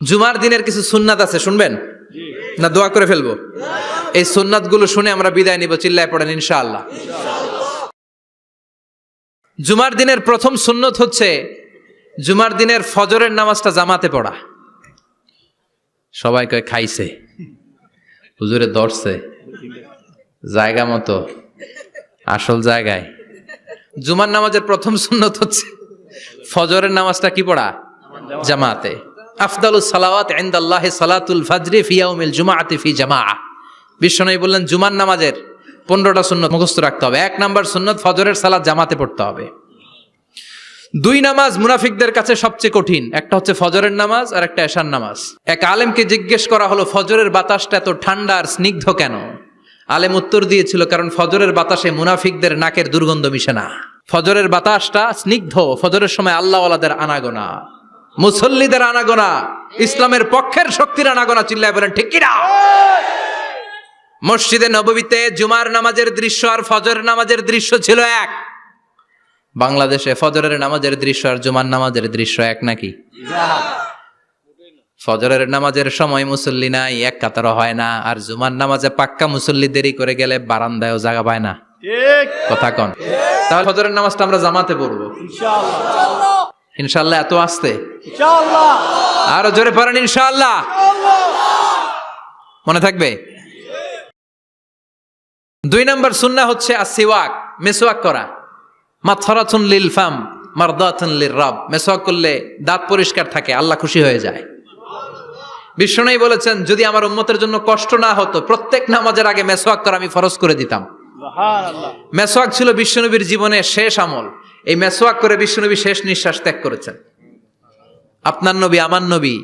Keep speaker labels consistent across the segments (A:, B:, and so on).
A: জুমার দিনের কিছু সুন্নাত আছে, শুনবেন না দোয়া করে ফেলবো? এই সুন্নাত গুলো শুনে আমরা বিদায় নিব, চিল্লায় পড়েন ইনশাআল্লাহ। জুমার দিনের প্রথম সুন্নত হচ্ছে জুমার দিনের ফজরের নামাজটা জামাতে পড়া। সবাই কয় খাইছে, হুজুরে ধরছে জায়গা মতো, আসল জায়গায়। জুমার নামাজের প্রথম সুন্নত হচ্ছে ফজরের নামাজটা কি পড়া? জামাতে। আফদালুস সালাওয়াত ইনদাল্লাহি সালাতুল ফাজরি ফি ইয়াউমিল জুমআতি ফি জামাআহ। বিশ্বনবী বললেন জুমার নামাজের 15টা সুন্নত মুখস্থ রাখতে হবে। 1 নাম্বার সুন্নত ফজরের সালাত জামাতে পড়তে হবে। 2 নামাজ মুনাফিকদের কাছে সবচেয়ে কঠিন, একটা হচ্ছে ফজরের নামাজ আর একটা এশার নামাজ। এক আলেমকে জিজ্ঞেস করা হলো ফজরের বাতাসটা এত ঠান্ডা আর স্নিগ্ধ কেন? আলেম উত্তর দিয়েছিল, কারণ ফজরের বাতাসে মুনাফিকদের নাকের দুর্গন্ধ মিশে না। ফজরের বাতাসটা স্নিগ্ধ, ফজরের সময় আল্লাহওয়ালাদের আনাগোনা, মুসল্লিদের আনাগোনা, ইসলামের পক্ষের শক্তির আনাগোনা। চিল্লায় বলেন ঠিক কিনা? মসজিদে নববীতে জুমার নামাজের দৃশ্য আর ফজরের নামাজের দৃশ্য ছিল এক। বাংলাদেশে ফজরের নামাজের দৃশ্য আর জুমার নামাজের দৃশ্য এক নাকি? ফজরের নামাজের সময় মুসল্লি নাই, এক কাতারও হয় না। আর জুমার নামাজে পাক্কা মুসল্লি দেরি করে গেলে বারান্দায়ও জায়গা পায় না। কথা কন? তাহলে ফজরের নামাজটা আমরা জামাতে পড়বো ইনশাআল্লাহ। ইনশাআল্লাহ এত আসতে ইনশাআল্লাহ, আরো জোরে পড়েন ইনশাআল্লাহ। মনে থাকবে? 2 নাম্বার সুন্নাহ হচ্ছে আসওয়াক, মেসওয়াক করা। মাথরাতুন লিল ফাম মারদাতুন লির রব। মেসওয়াক করলে দাঁত পরিষ্কার থাকে, আল্লাহ খুশি হয়ে যায়। বিশ্বনবী বলেছেন, যদি আমার উম্মতের জন্য কষ্ট না হতো প্রত্যেক নামাজের আগে মেসওয়াক করা আমি ফরজ করে দিতাম। সুবহানাল্লাহ। মেসওয়াক ছিল বিশ্বনবীর জীবনের শেষ আমল। এই মেসওয়াক করে বিশ্বনবী শেষ নিঃশ্বাস ত্যাগ করেছেন। আপনার নবী, আমার নবী,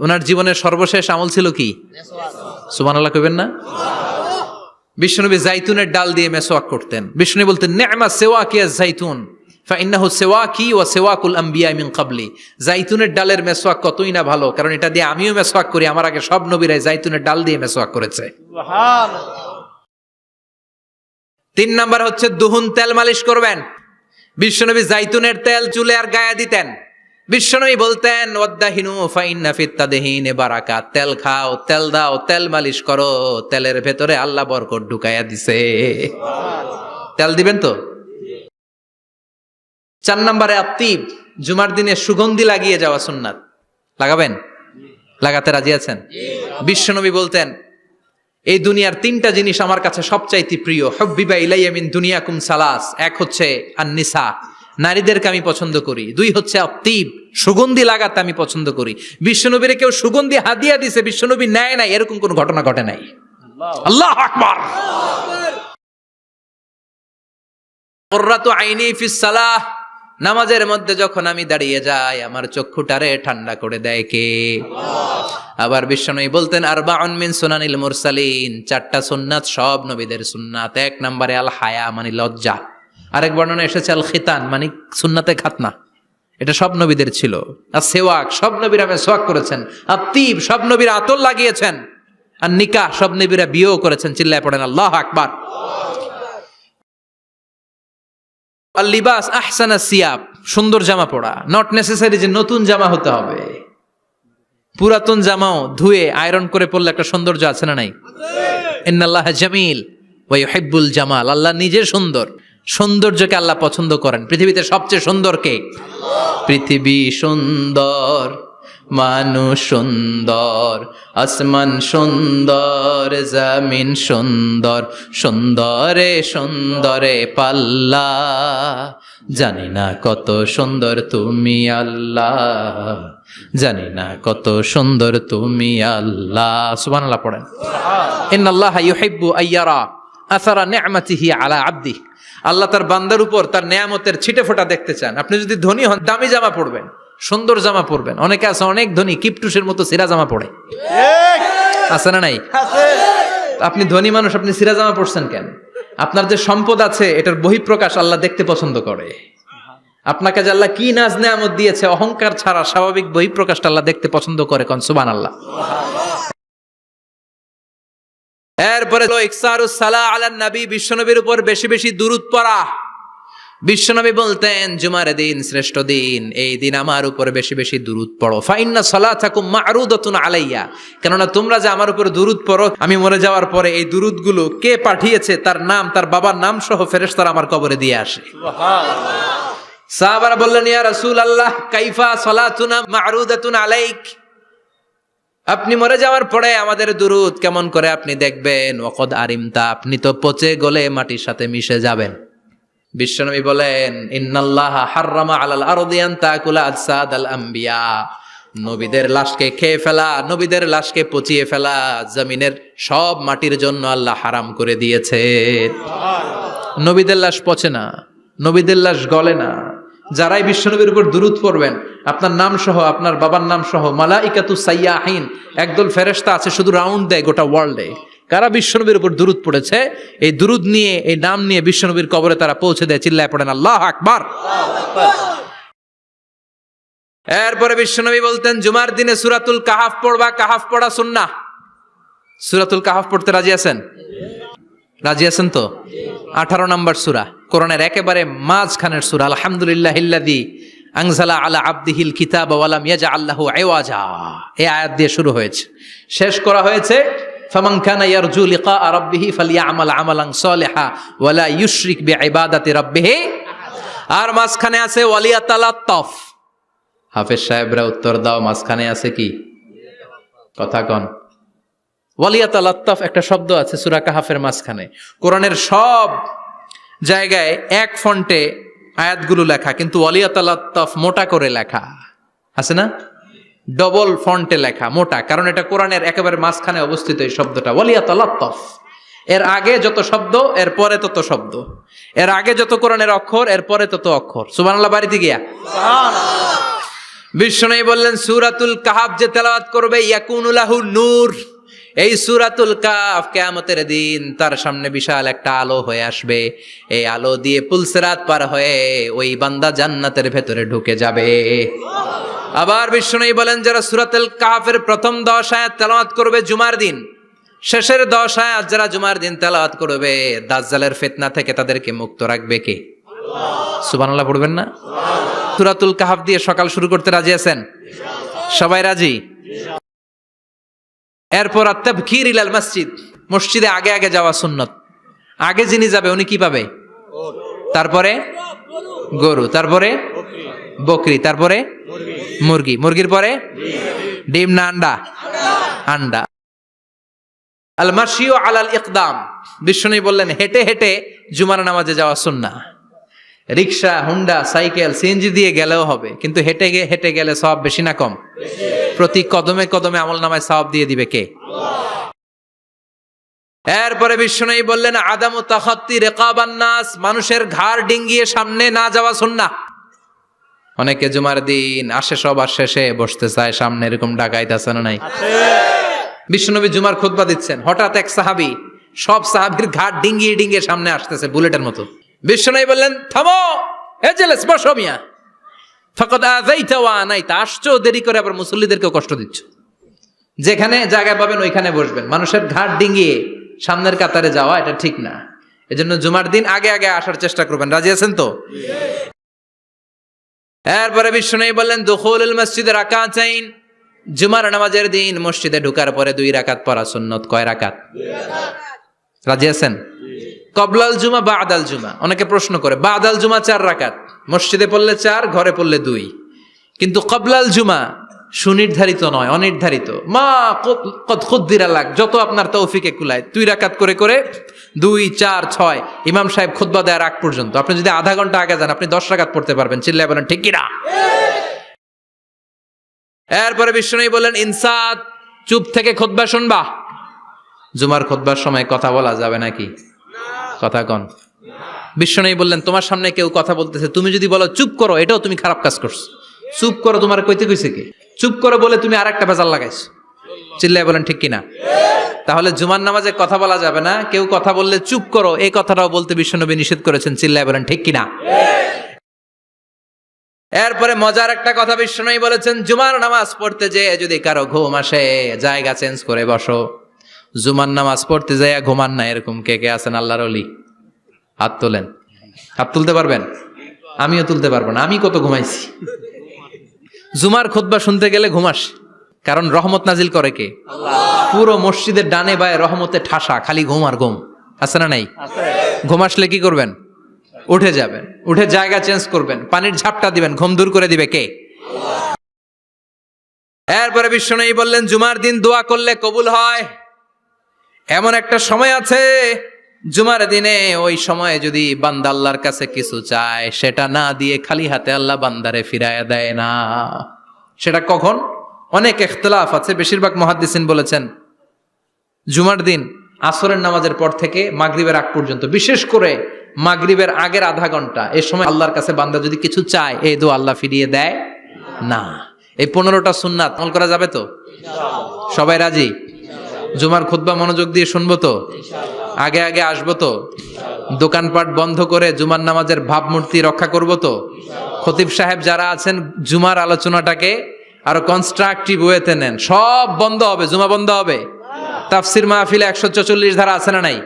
A: ওনার জীবনের সর্বশেষ আমল ছিল কি? মেসওয়াক। সুবহানাল্লাহ কইবেন না? বিশ্বনবী জাইতুনের ডাল দিয়ে মেসওয়াক করতেন। বিশ্বনবী বলতেন, নি'মা সিওয়াকিয়া জাইতুন ফাইন্নাহু সিওয়াকি ওয়া সিওয়াকুল আমবিয়া মিন ক্বাবলি। জাইতুনের ডালের মেসওয়াক কতই না ভালো, কারণ এটা দিয়ে আমিও মেসওয়াক করি, আমার আগে সব নবীরাই জাইতুনের ডাল দিয়ে মেসওয়াক করেছে। সুবহানাল্লাহ। 3 নাম্বার হচ্ছে দুহুন, তেল মালিশ করবেন। বিশ্বনবী জাইতুনের তেল চুলে আর গায়ে দিতেন। বিশ্বনবী বলতেন, ওয়াদ্দাহিনু ফাইন্না ফিত তাদহিনে বারাকাত। তেল খাও, তেল দাও, তেল মালিশ করো, তেলের ভেতরে আল্লাহ বরকত ঢুকাইয়া দিছে। তেল দিবেন তো? 4 নম্বরে আত্তিব, জুমার দিনে সুগন্ধি লাগিয়ে যাওয়া সুন্নাত। লাগাবেন? লাগাতে রাজি আছেন? বিশ্বনবী বলতেন, এই দুনিয়ার 3টা জিনিস আমার কাছে সবচাইতে প্রিয়। হুব্বিবা ইলাইয়া মিন দুনিয়াকুম সালাস। 1 হচ্ছে আন-নিসা, নারীদেরকে আমি পছন্দ করি। 2 হচ্ছে আত্তিব, সুগন্ধি লাগাতে আমি পছন্দ করি। বিশ্বনবীরে কেউ সুগন্ধি হাদিয়া দিছে, বিশ্বনবী নেয় নাই, এরকম কোন ঘটনা ঘটে নাই। আল্লাহু আকবার। কুররাতু আইনি ফিস সালাহ। নামাজের মধ্যে যখন আমি দাঁড়িয়ে যাই আমার চক্ষুটারে ঠান্ডা করে দেয় কে? আবার বিশ্বনবী বলতেন, আরবাউন মিন সুনানিল মুরসালিন। 4টা সুন্নাত সব নবীদের সুন্নাত। 1 নম্বরে আল হায়া, মানে লজ্জা। আরেক বর্ণনা এসেছে আল খিতান, মানে সুন্নাতে খাতনা, এটা সব নবীদের ছিল। আর সেওয়াক, সব নবীরা মেসওয়াক করেছেন। আত্তিব, সব নবীরা আতর লাগিয়েছেন। আর নিকাহ, সব নবীরা বিয়েও করেছেন। চিল্লায় পড়েন আল্লাহু আকবার। আর লিবাস আহসানা সিয়াব, সুন্দর জামা পরা। নট নেসেসারি যে নতুন জামা হতে হবে, পুরাতন জামাও ধুয়ে আয়রন করে পরলে একটা সৌন্দর্য আছে না নাই? ইন্নাল্লাহা জামিল ওয়া ইউহিব্বুল জামাল। আল্লাহ নিজে সুন্দর, সৌন্দর্যকে আল্লাহ পছন্দ করেন। পৃথিবীতে সবচেয়ে সুন্দর কে? পৃথিবী সুন্দর, মানুষ সুন্দর, আসমান সুন্দর, জমিন সুন্দর, সুন্দরে সুন্দরে পাল্লা। জানি না কত সুন্দর তুমি আল্লাহ, জানি না কত সুন্দর তুমি আল্লাহ। সুবহানাল্লাহ পড়েন। ইন্নাল্লাহা ইউহিব্বু আইয়ারা আসারা নি'মাতিহি আলা আবদি। আল্লাহ তার বান্দার উপর তার নেয়ামতের ছিটে ফোঁটা দেখতে চান। আপনি যদি ধনী হন, দামি জামা পরবেন, সুন্দর জামা পরবেন। অনেকে আছে অনেক ধনী, কিপটুসের মতো সিরা জামা পরে, আছে না নাই? আপনি ধনী মানুষ, আপনি সিরা জামা পরছেন কেন? আপনার যে সম্পদ আছে এটার বহিঃপ্রকাশ আল্লাহ দেখতে পছন্দ করে। আপনাকে যে আল্লাহ কি নাজ নেয়ামত দিয়েছে, অহংকার ছাড়া স্বাভাবিক বহিঃপ্রকাশটা আল্লাহ দেখতে পছন্দ করে। কোন সুবহানাল্লাহ। এরপরে ইকসারুস সালাহ আলান নবী, বিশ্বনবীর উপর বেশি বেশি দুরূদ পড়া। বিশ্বনবী বলতেন জুমার দিন শ্রেষ্ঠ দিন, এই দিন আমার উপরে বেশি বেশি দুরূদ পড়ো। ফাইন্না সালাতাকুম মা'রুদাতুন আলাইয়া, কেননা তোমরা যে আমার উপরে দুরূদ পড়ো, আমি মরে যাওয়ার পরে এই দুরূদগুলো কে পাঠিয়েছে তার নাম, তার বাবার নাম সহ ফেরেশতারা আমার কবরে দিয়ে আসে। সুবহানাল্লাহ। সাহাবারা বললেন ইয়া রাসূলুল্লাহ কাইফা সালাতুনা মা'রুদাতুন আলাইক, আপনি মরে যাওয়ার পরে আমাদের দুরূদ কেমন করে আপনি দেখবেন? ওয়াকাদ আরিমতা, আপনি তো পচে গলে মাটির সাথে মিশে যাবেন। বিশ্বনবী বলেন ইন্নাল্লাহা হাররামা আলাল আরদি আন তাকুলা আজসাদাল আম্বিয়া, নবীদের লাশকে খেয়ে ফেলা, নবীদের লাশকে পচিয়ে ফেলা জমিনের সব মাটির জন্য আল্লাহ হারাম করে দিয়েছে। নবীদের লাশ পচে না, নবীদের লাশ গলে না। যারাই বিশ্বনবীর উপর দুরূদ পড়বেন, আপনার নাম সহ, আপনার বাবার নাম সহ, মালাইকাতু সাইয়াহিন, একদল ফেরেশতা আছে শুধু রাউন্ড দেয় গোটা ওয়ার্ল্ডে। কারা বিশ্বনবীর উপর দুরূদ পড়েছে, এই দুরূদ নিয়ে, এই নাম নিয়ে বিশ্বনবীর কবরে তারা পৌঁছে দেয়। চিল্লায় পড়েন আল্লাহু আকবার। এরপরে বিশ্বনবী বলতেন জুমার দিনে সূরাতুল কাহাফ পড়বা, কাহাফ পড়া সুন্নাহ। সূরাতুল কাহাফ পড়তে রাজি আছেন? রাজি আছেন তো? 18 নম্বর সূরা, কোরআনের একেবারে মাঝখানের সূরা। আলহামদুলিল্লাহিল্লাযী আনজালা আলা আবদিহিল কিতাবা ওয়া লাম ইয়াজআল লাহু ইওয়াজা, এই আয়াত দিয়ে শুরু হয়েছে, শেষ করা হয়েছে ফামান কানা ইয়ারজু লিকা রাব্বিহি ফালইয়ামাল আমালান সালিহা ওয়া লা ইউশরিক বিইবাদাতি রাব্বিহি। আর মাঝখানে আছে ওয়ালিয়াতালাত্তাফ। হাফেজ সাহেবরা উত্তর দাও, মাঝখানে আছে কি? কথা কন। ওয়ালিয়াতালাত্তাফ একটা শব্দ আছে সূরা কাহাফের মাঝখানে। কোরআনের সব জায়গায় এক ফন্টে আয়াতগুলো লেখা, কিন্তু ওয়ালিয়াতালাত্তাফ মোটা করে লেখা আছে না? ডবল ফন্টে লেখা, মোটা, কারণ এটা কোরআনের একেবারে মাঝখানে অবস্থিত এই শব্দটা ওয়ালিয়াতালাত্তাফ। এর আগে যত শব্দ, এর পরে তত শব্দ, এর আগে যত কোরআনের অক্ষর, এর পরে তত অক্ষর। সুবহানাল্লাহ বাড়িতে গিয়া সুবহানাল্লাহ। বিশ্বনবী বললেন সূরাতুল কাহাফ যে তেলাওয়াত করবে ইয়াকুনু লাহু নূর, এই সূরাতুল কাহাফ কিয়ামতের দিন তার সামনে বিশাল একটা আলো হয়ে আসবে। এই আলো দিয়ে পুলসিরাত পার হয়ে ওই বান্দা জান্নাতের ভেতরে ঢুকে যাবে। আবার বিশ্বনবী বলেন যারা সূরাতুল কাহাফের প্রথম 10 আয়াত তেলাওয়াত করবে জুমার দিন, শেষের 10 আয়াত যারা জুমার দিন তেলাওয়াত করবে, দাজ্জালের ফিতনা থেকে তাদেরকে মুক্ত রাখবে কে? আল্লাহ। সুবহানাল্লাহ পড়বেন না? সুবহানাল্লাহ। সূরাতুল কাহাফ দিয়ে সকাল শুরু করতে রাজি আছেন? সবাই রাজি? এরপর আত-তাবকির ইলাল মসজিদ, মসজিদে আগে আগে যাওয়া সুন্নত। আগে যিনি যাবে উনি কি পাবে? তারপরে গরু, তারপরে বকরি, তারপরে মুরগি, মুরগির পরে ডিম না আন্ডা? আন্ডা। আল মাশিউ আলাল ইকদাম, বিশ্বনবী বললেন হেঁটে হেঁটে জুমার নামাজে যাওয়া সুন্নাহ। রিকশা, হুন্ডা, সাইকেল, সিএনজি দিয়ে গেলেও হবে, কিন্তু হেঁটে হেঁটে গেলে সওয়াব বেশি না কম? প্রতি কদমে কদমে আমলনামায় সওয়াব দিয়ে দিবে কে? আল্লাহ। এরপরে বিশ্বনবী বললেন আদামু তাখাত্তি রিকাবান নাস, মানুষের ঘাড় ডিঙ্গিয়ে সামনে না যাওয়া সুন্নাহ। অনেকে জুমার দিন আসে সবার শেষে বসতে চায় সামনে, এরকম ডাকাইত আছে না নাই? বিশ্বনবী জুমার খুতবা দিচ্ছেন, হঠাৎ এক সাহাবী সব সাহাবীর ঘাড় ডিঙ্গিয়ে ডিঙ্গিয়ে সামনে আসতেছে বুলেটের মতো। বিশ্বনবী বললেন থামো, এজেলেস বসো মিয়া, ফাকাদ আযাইতা ওয়া আনাইতা, আসছো দেরি করে আবার মুসল্লিদেরকেও কষ্ট দিচ্ছ। যেখানে জায়গা পাবেন ওইখানে বসবেন, মানুষের ঘাড় ডিঙ্গিয়ে সামনের কাতারে যাওয়া এটা ঠিক না। এজন্য জুমার দিন আগে আগে আসার চেষ্টা করবেন। রাজি আছেন তো? এরপরে বিশ্বনবী বললেন দুখুলুল মসজিদে রাকাতাইন, জুমার নামাজের দিন মসজিদে ঢোকার পরে 2 রাকাত পড়া সুন্নত। কয় রাকাত? 2 রাকাত। রাজি আছেন? কবলাল জুমা বাদাল জুমা, অনেকে প্রশ্ন করে বাদাল জুমা 4 রাকাত, মসজিদে পড়লে 4, ঘরে পড়লে 2, কিন্তু কবলাল জুমা সুনির্ধারিত নয়, অনির্ধারিত। মা কদ খুদ্দিরা লাক, যত আপনার তৌফিকে কুলায় 2 রাকাত করে করে 2, 4, 6 ইমাম সাহেব খুতবা দেওয়ার আগ পর্যন্ত। আপনি যদি আধা ঘন্টা আগে যান আপনি 10 রাকাত পড়তে পারবেন। চিল্লায় বলেন ঠিক কিনা? এরপরে বিশ্বনবী বললেন ইনসাত, চুপ থেকে খুতবা শুনবা। জুমার খুতবার সময় কথা বলা যাবে নাকি? কথা কন। বিশ্বনবী বললেন তোমার সামনে কেউ কথা বলতেছে, তুমি যদি বলো চুপ করো, এটাও তুমি খারাপ কাজ করছো। চুপ করো তোমার কইতে কইছে কে? চুপ করো বলে তুমি আরেকটা ভেজাল লাগাইছো। চিল্লায় বলেন ঠিক কিনা? তাহলে জুমার নামাজে কথা বলা যাবে না, কেউ কথা বললে চুপ করো এই কথাটাও বলতে বিশ্বনবী নিষেধ করেছেন। চিল্লায় বলেন ঠিক কিনা? এরপরে মজার একটা কথা বিশ্বনবী বলেছেন, জুমার নামাজ পড়তে যেয়ে যদি কারো ঘুম আসে জায়গা চেঞ্জ করে বসো। জুমার নামাজ পড়তে যাইয়া ঘুমান না, এরকম কে কে আছেন আল্লাহর ওলি? হাত তোলেন, হাত তুলতে পারবেন? আমিও তুলতে পারবো না, আমি কত ঘুমাইছি। জুমার খুতবা শুনতে গেলে ঘুমাস, কারণ রহমত নাজিল করে কে? পুরো মসজিদের ডানে বায়ে রহমতে ঠাসা, খালি ঘুম আর ঘুম। আছে না নাই? ঘুম আসলে কি করবেন? উঠে যাবেন, উঠে জায়গা চেঞ্জ করবেন, পানির ঝাপটা দিবেন, ঘুম দূর করে দিবে কে? এরপরে বিশ্বনবী বললেন, জুমার দিন দোয়া করলে কবুল হয়। এমন একটা সময় আছে জুমার দিনে, ওই সময়ে যদি বান্দা আল্লাহর কাছে কিছু চায়, সেটা না দিয়ে খালি হাতে আল্লাহ বান্দারে ফিরাইয়া দেয় না। সেটা কখন? অনেক ইখতিলাফ আছে, বেশিরভাগ মুহাদ্দিসিন বলেছেন জুমার দিন আসরের নামাজের পর থেকে মাগরিবের আগ পর্যন্ত, বিশেষ করে মাগরিবের আগের আধা ঘন্টা, এই সময় আল্লাহর কাছে বান্দা যদি কিছু চায়, এই দোয়া আল্লাহ ফিরিয়ে দেয় না। এই 15টা সুন্নাত আমল করা যাবে তো? সবাই রাজি? জুমার খুতবা মনোযোগ দিয়ে শুনবো তো? আগে আগে আসবো তো? দোকানপাট বন্ধ করে জুমার নামাজের ভাবমূর্তি রক্ষা করবো তো? খতিব সাহেব যারা আছেন, জুমার আলোচনাটাকে আরো কনস্ট্রাকটিভ ওয়েতে নেন। সব বন্ধ হবে, জুমা বন্ধ হবে। তাফসির মাহফিলে 144 ধারা আছে না নাই?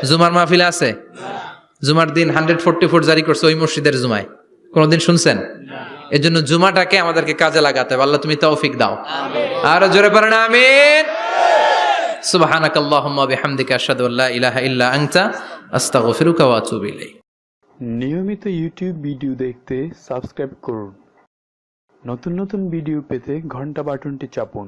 A: জুমার মাহফিলে আছে? জুমার দিন 144 জারি করছে ওই মসজিদের জুমায়, কোনদিন শুনছেন? এর জন্য জুমাটাকে আমাদেরকে কাজে লাগাতে হবে। আল্লাহ তুমি তৌফিক দাও। আরো জোরে পড়েন আমিন। সুবহানাকাল্লাহুম্মা বিহামদিকা আশহাদু আল্লা ইলাহা ইল্লা আনতা আস্তাগফিরুকা ওয়া আতুবু ইলাইক।
B: নিয়মিত ইউটিউব ভিডিও দেখতে সাবস্ক্রাইব করুন। নতুন নতুন ভিডিও পেতে ঘন্টা বাটনটি চাপুন।